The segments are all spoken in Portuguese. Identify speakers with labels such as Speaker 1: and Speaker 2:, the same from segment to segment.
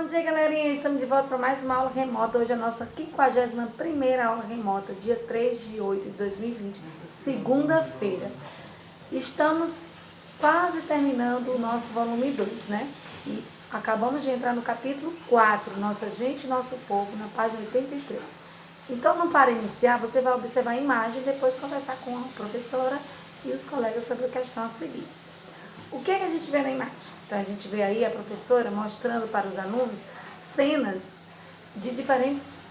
Speaker 1: Bom dia, galerinha. Estamos de volta para mais uma aula remota. Hoje é a nossa 51ª aula remota, dia 3 de 8 de 2020, segunda-feira. Estamos quase terminando o nosso volume 2, né? E acabamos de entrar no capítulo 4, Nossa Gente e Nosso Povo, na página 83. Então, para iniciar, você vai observar a imagem e depois conversar com a professora e os colegas sobre a questão a seguir. O que a gente vê na imagem? Então, a gente vê aí a professora mostrando para os alunos cenas de diferentes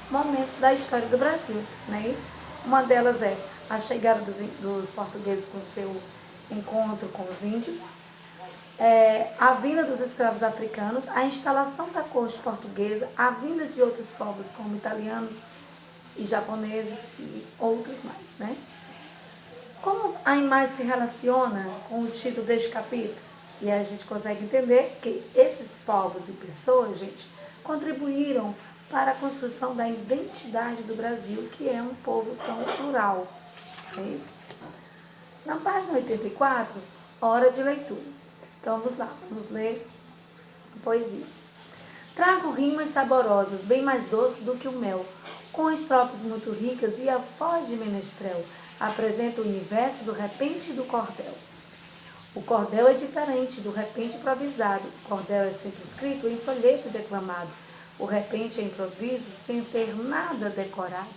Speaker 1: momentos da história do Brasil, não é isso? Uma delas é a chegada dos portugueses com seu encontro com os índios, a vinda dos escravos africanos, a instalação da corte portuguesa, a vinda de outros povos como italianos e japoneses e outros mais, né? Como a imagem se relaciona com o título deste capítulo? E a gente consegue entender que esses povos e pessoas, gente, contribuíram para a construção da identidade do Brasil, que é um povo tão plural. É isso? Na página 84, hora de leitura. Então vamos lá, vamos ler a poesia. Trago rimas saborosas, bem mais doces do que o mel, com estrofes muito ricas e a voz de menestrel. Apresenta o universo do repente e do cordel. O cordel é diferente do repente improvisado. O cordel é sempre escrito em folheto declamado. O repente é improviso sem ter nada decorado.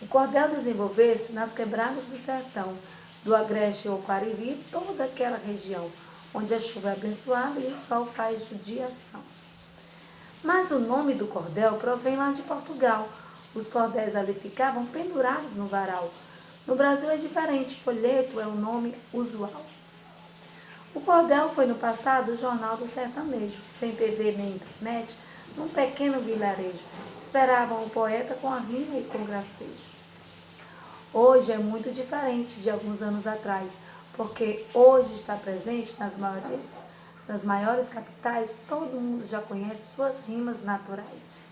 Speaker 1: O cordel desenvolveu-se nas quebradas do sertão, do Agreste ou Cariri, toda aquela região, onde a chuva é abençoada e o sol faz judiação. Mas o nome do cordel provém lá de Portugal. Os cordéis ali ficavam pendurados no varal. No Brasil é diferente, folheto é o nome usual. O cordel foi no passado o jornal do sertanejo, sem TV nem internet, num pequeno vilarejo. Esperavam o poeta com a rima e com o gracejo. Hoje é muito diferente de alguns anos atrás, porque hoje está presente nas maiores capitais, todo mundo já conhece suas rimas naturais.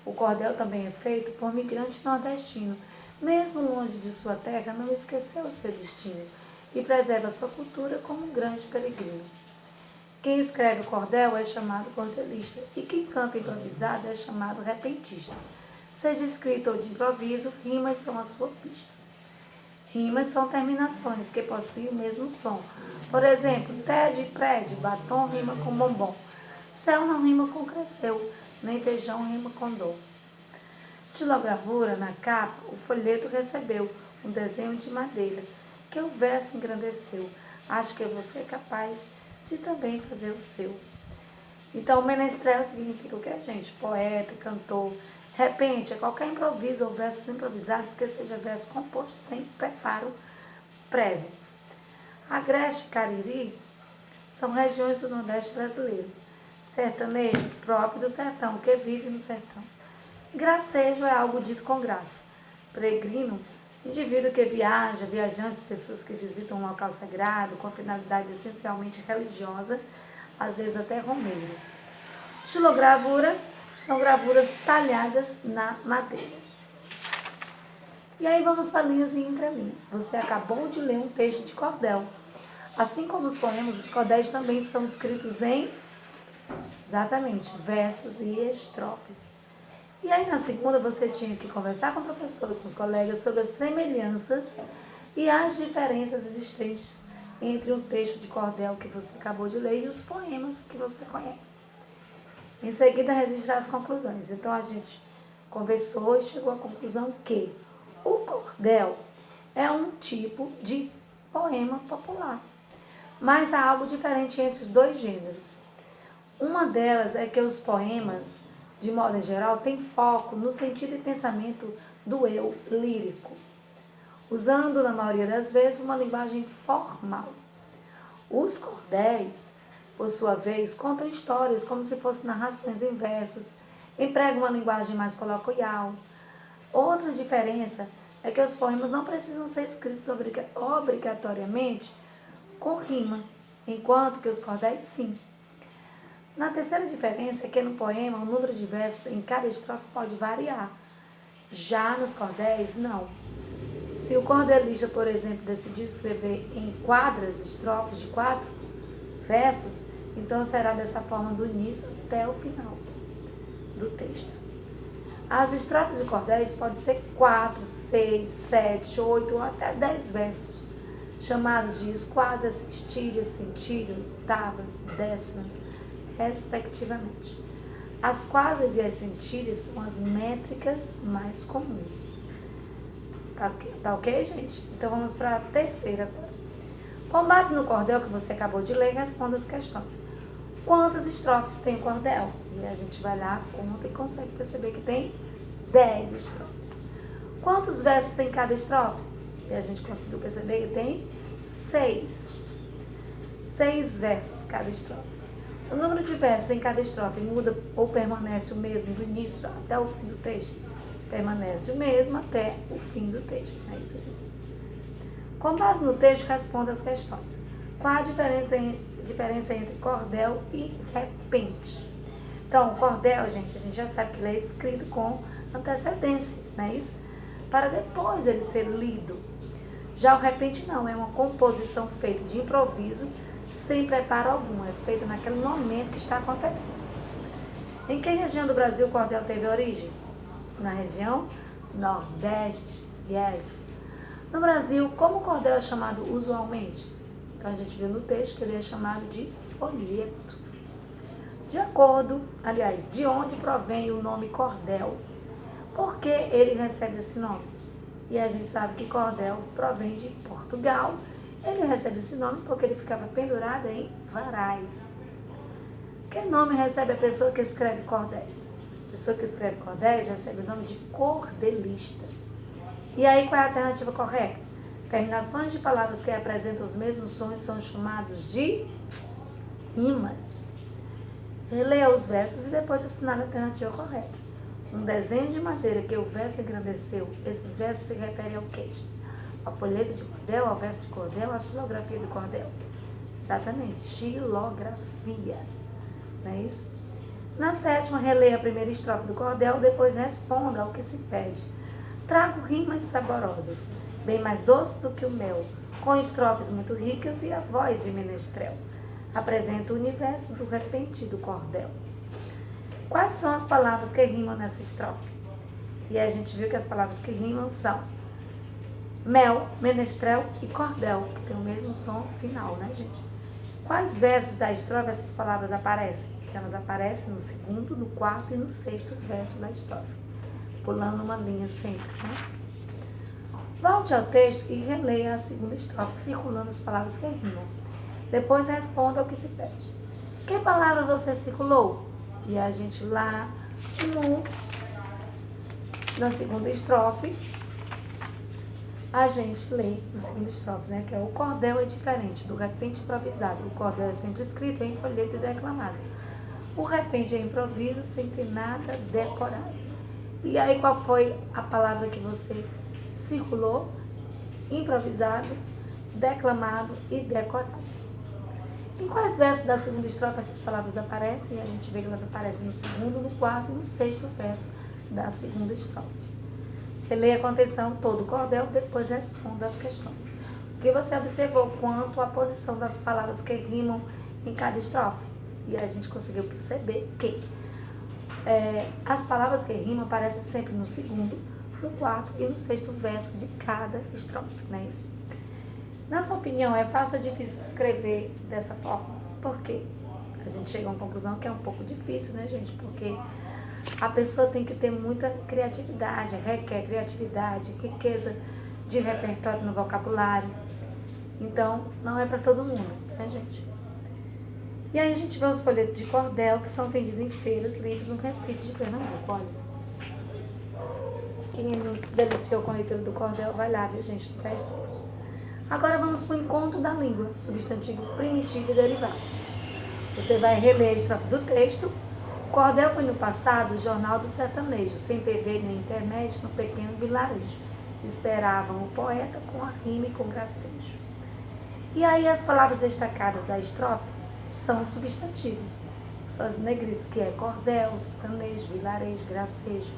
Speaker 1: O cordel também é feito por migrante nordestino, mesmo longe de sua terra, não esqueceu seu destino e preserva sua cultura como um grande peregrino. Quem escreve o cordel é chamado cordelista e quem canta improvisado é chamado repentista. Seja escrito ou de improviso, rimas são a sua pista. Rimas são terminações que possuem o mesmo som. Por exemplo, TED e prédio, batom rima com bombom. Céu não rima com cresceu, nem feijão rima com dor. Estilogravura na capa, o folheto recebeu um desenho de madeira, que o verso engrandeceu. Acho que você é capaz de também fazer o seu. Então, menestrel significa o que, gente? Poeta, cantor. Repente é qualquer improviso ou versos improvisados que seja verso composto sem preparo prévio. Agreste e Cariri são regiões do Nordeste brasileiro. Sertanejo, próprio do sertão, que vive no sertão. Gracejo é algo dito com graça. Peregrino, indivíduo que viaja, viajantes, pessoas que visitam um local sagrado com finalidade essencialmente religiosa, às vezes até romeira. Estilogravura são gravuras talhadas na madeira. E aí vamos para linhas e entrelinhas. Você acabou de ler um texto de cordel. Assim como os poemas, os cordéis também são escritos em, exatamente, versos e estrofes. E aí na segunda você tinha que conversar com o professor e com os colegas sobre as semelhanças e as diferenças existentes entre o texto de cordel que você acabou de ler e os poemas que você conhece. Em seguida, registrar as conclusões. Então, a gente conversou e chegou à conclusão que o cordel é um tipo de poema popular, mas há algo diferente entre os dois gêneros. Uma delas é que os poemas, de modo geral, têm foco no sentido e pensamento do eu lírico, usando, na maioria das vezes, uma linguagem formal. Os cordéis, por sua vez, contam histórias como se fossem narrações em versos, empregam uma linguagem mais coloquial. Outra diferença é que os poemas não precisam ser escritos obrigatoriamente com rima, enquanto que os cordéis sim. Na terceira diferença é que no poema o número de versos em cada estrofe pode variar. Já nos cordéis, não. Se o cordelista, por exemplo, decidiu escrever em quadras, estrofes de 4 versos, Então será dessa forma do início até o final do texto. As estrofes de cordéis podem ser 4, 6, 7, 8 ou até 10 versos, chamados de esquadras, sextilhas, centilhas, oitavas, décimas, respectivamente. As quadras e as centilhas são as métricas mais comuns. Tá ok, gente? Então vamos para a terceira agora. Com base no cordel que você acabou de ler, responda as questões. Quantas estrofes tem o cordel? E a gente vai lá, conta e consegue perceber que tem 10 estrofes. Quantos versos tem cada estrofe? E a gente conseguiu perceber que tem 6. 6 versos cada estrofe. O número de versos em cada estrofe muda ou permanece o mesmo do início até o fim do texto? Permanece o mesmo até o fim do texto. É isso aí. Com base no texto, responda as questões. Qual a diferença entre cordel e repente? Então, o cordel, gente, a gente já sabe que ele é escrito com antecedência, não é isso? Para depois ele ser lido. Já o repente não, é uma composição feita de improviso, sem preparo algum, é feita naquele momento que está acontecendo. Em que região do Brasil o cordel teve origem? Na região Nordeste, yes. No Brasil, como o cordel é chamado usualmente? Então a gente viu no texto que ele é chamado de folheto. De onde provém o nome cordel? Por que ele recebe esse nome? E a gente sabe que cordel provém de Portugal. Ele recebe esse nome porque ele ficava pendurado em varais. Que nome recebe a pessoa que escreve cordéis? A pessoa que escreve cordéis recebe o nome de cordelista. E aí, qual é a alternativa correta? Terminações de palavras que apresentam os mesmos sons são chamados de rimas. Releia os versos e depois assinale a alternativa correta. Um desenho de madeira que o verso engrandeceu. Esses versos se referem ao quê? Ao folheto de cordel, ao verso de cordel, à xilografia de cordel. Exatamente, xilografia. Não é isso? Na sétima, releia a primeira estrofe do cordel, depois responda ao que se pede. Trago rimas saborosas, bem mais doce do que o mel, com estrofes muito ricas e a voz de menestrel. Apresenta o universo do repente do cordel. Quais são as palavras que rimam nessa estrofe? E a gente viu que as palavras que rimam são mel, menestrel e cordel, que tem o mesmo som final, né, gente? Quais versos da estrofe essas palavras aparecem? Elas aparecem no segundo, no quarto e no sexto verso da estrofe, pulando uma linha sempre, né? Volte ao texto e releia a segunda estrofe, circulando as palavras que rimam. Depois responda ao que se pede. Que palavra você circulou? E a gente lá na segunda estrofe, a gente lê o segundo estrofe, né? Que é o cordel é diferente do repente improvisado. O cordel é sempre escrito em folheto e declamado. O repente é improviso, sem ter nada decorado. E aí, qual foi a palavra que você circulou? Improvisado, declamado e decorado. Em quais versos da segunda estrofe essas palavras aparecem? E a gente vê que elas aparecem no segundo, no quarto e no sexto verso da segunda estrofe. Releia com atenção todo o cordel, depois responda as questões. O que você observou quanto à posição das palavras que rimam em cada estrofe? E a gente conseguiu perceber que as palavras que rimam aparecem sempre no segundo, no quarto e no sexto verso de cada estrofe, não é isso? Na sua opinião, é fácil ou difícil escrever dessa forma? Por quê? A gente chega a uma conclusão que é um pouco difícil, né, gente? Porque a pessoa tem que ter muita criatividade, requer criatividade, riqueza de repertório no vocabulário. Então, não é para todo mundo, né, gente? E aí a gente vê os folhetos de cordel que são vendidos em feiras livres no Recife de Pernambuco, olha. Quem não se deliciou com a leitura do cordel, vai lá, viu, gente? No resto. Agora vamos para o encontro da língua, substantivo primitivo e derivado. Você vai reler a estrofe do texto. O cordel foi no passado o jornal do sertanejo, sem TV nem internet, no pequeno vilarejo. Esperavam o poeta com a rima e com gracejo. E aí as palavras destacadas da estrofe são os substantivos. São as negritas, que é cordel, sertanejo, vilarejo, gracejo.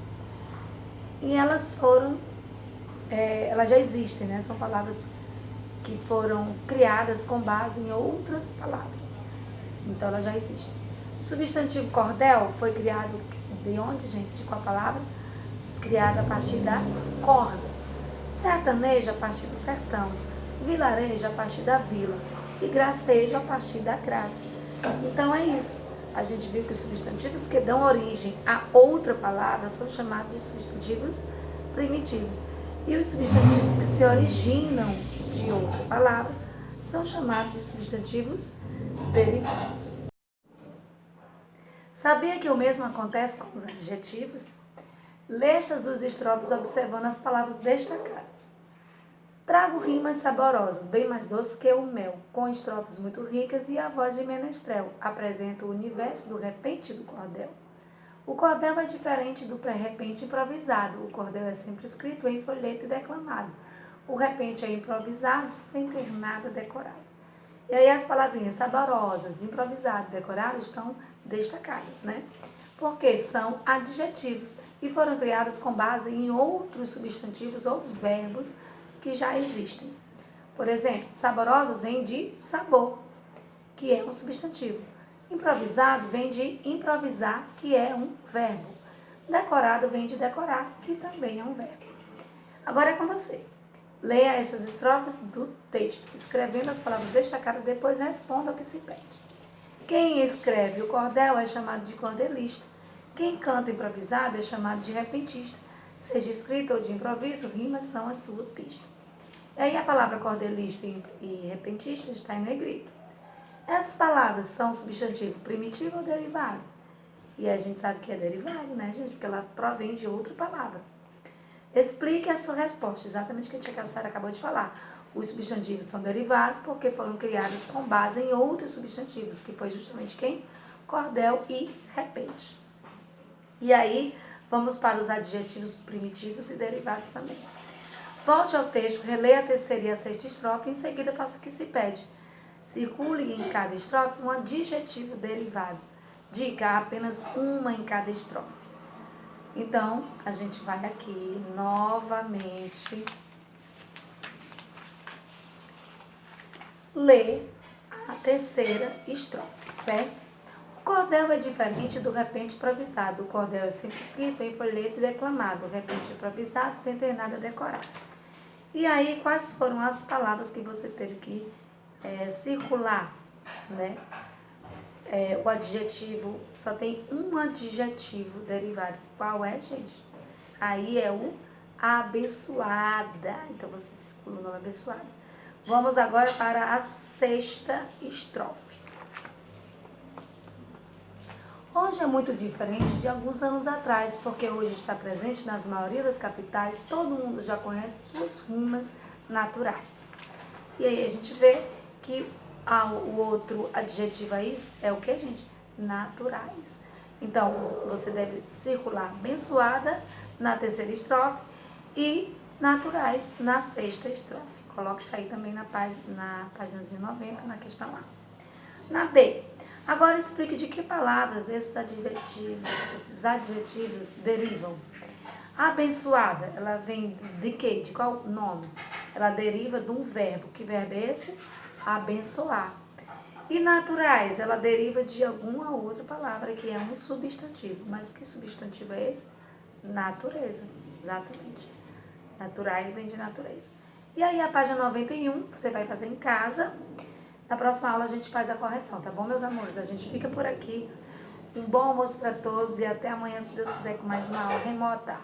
Speaker 1: E elas já existem, né? São palavras que foram criadas com base em outras palavras. Então ela já existe. Substantivo cordel foi criado de onde, gente? De qual palavra? Criado a partir da corda. Sertanejo a partir do sertão. Vilarejo a partir da vila. E gracejo a partir da graça. Então é isso. A gente viu que os substantivos que dão origem a outra palavra são chamados de substantivos primitivos. E os substantivos que se originam de outra palavra são chamados de substantivos derivados. Sabia que o mesmo acontece com os adjetivos? Lestas dos estrofes observando as palavras destacadas. Trago rimas saborosas, bem mais doces que o mel, com estrofes muito ricas e a voz de menestrel. Apresenta o universo do repente do cordel. O cordel é diferente do pré-repente improvisado. O cordel é sempre escrito em folheto e declamado. O repente é improvisado sem ter nada decorado. E aí as palavrinhas saborosas, improvisado, decorado estão destacadas, né? Porque são adjetivos e foram criados com base em outros substantivos ou verbos que já existem. Por exemplo, saborosas vem de sabor, que é um substantivo. Improvisado vem de improvisar, que é um verbo. Decorado vem de decorar, que também é um verbo. Agora é com você. Leia essas estrofes do texto, escrevendo as palavras destacadas, depois responda o que se pede. Quem escreve o cordel é chamado de cordelista. Quem canta improvisado é chamado de repentista. Seja escrito ou de improviso, rimas são a sua pista. E aí a palavra cordelista e repentista está em negrito. Essas palavras são substantivo primitivo ou derivado? E a gente sabe que é derivado, né, gente? Porque ela provém de outra palavra. Explique a sua resposta, exatamente o que a tia Cassara acabou de falar. Os substantivos são derivados porque foram criados com base em outros substantivos, que foi justamente quem? Cordel e repente. E aí, vamos para os adjetivos primitivos e derivados também. Volte ao texto, releia a terceira e a sexta estrofe e em seguida faça o que se pede. Circule em cada estrofe um adjetivo derivado. Dica, há apenas uma em cada estrofe. Então, a gente vai aqui novamente ler a terceira estrofe, certo? O cordel é diferente do repente improvisado. O cordel é sempre escrito em folheto e declamado. O repente improvisado sem ter nada decorado. E aí, quais foram as palavras que você teve que circular, né? O adjetivo, só tem um adjetivo derivado. Qual é, gente? Aí é o abençoada. Então, você circula o nome abençoada. Vamos agora para a sexta estrofe. Hoje é muito diferente de alguns anos atrás, porque hoje está presente nas maioria das capitais, todo mundo já conhece suas rimas naturais. E aí a gente vê que o outro adjetivo aí é o que, gente? Naturais. Então, você deve circular abençoada na terceira estrofe e naturais na sexta estrofe. Coloque isso aí também na páginazinha 90, na questão A. Na B, agora explique de que palavras esses adjetivos derivam. Abençoada, ela vem de quê? De qual nome? Ela deriva de um verbo. Que verbo é esse? Abençoar. E naturais, ela deriva de alguma outra palavra que é um substantivo. Mas que substantivo é esse? Natureza, exatamente. Naturais vem de natureza. E aí a página 91, você vai fazer em casa. Na próxima aula a gente faz a correção, tá bom, meus amores? A gente fica por aqui. Um bom almoço para todos e até amanhã, se Deus quiser, com mais uma aula remota.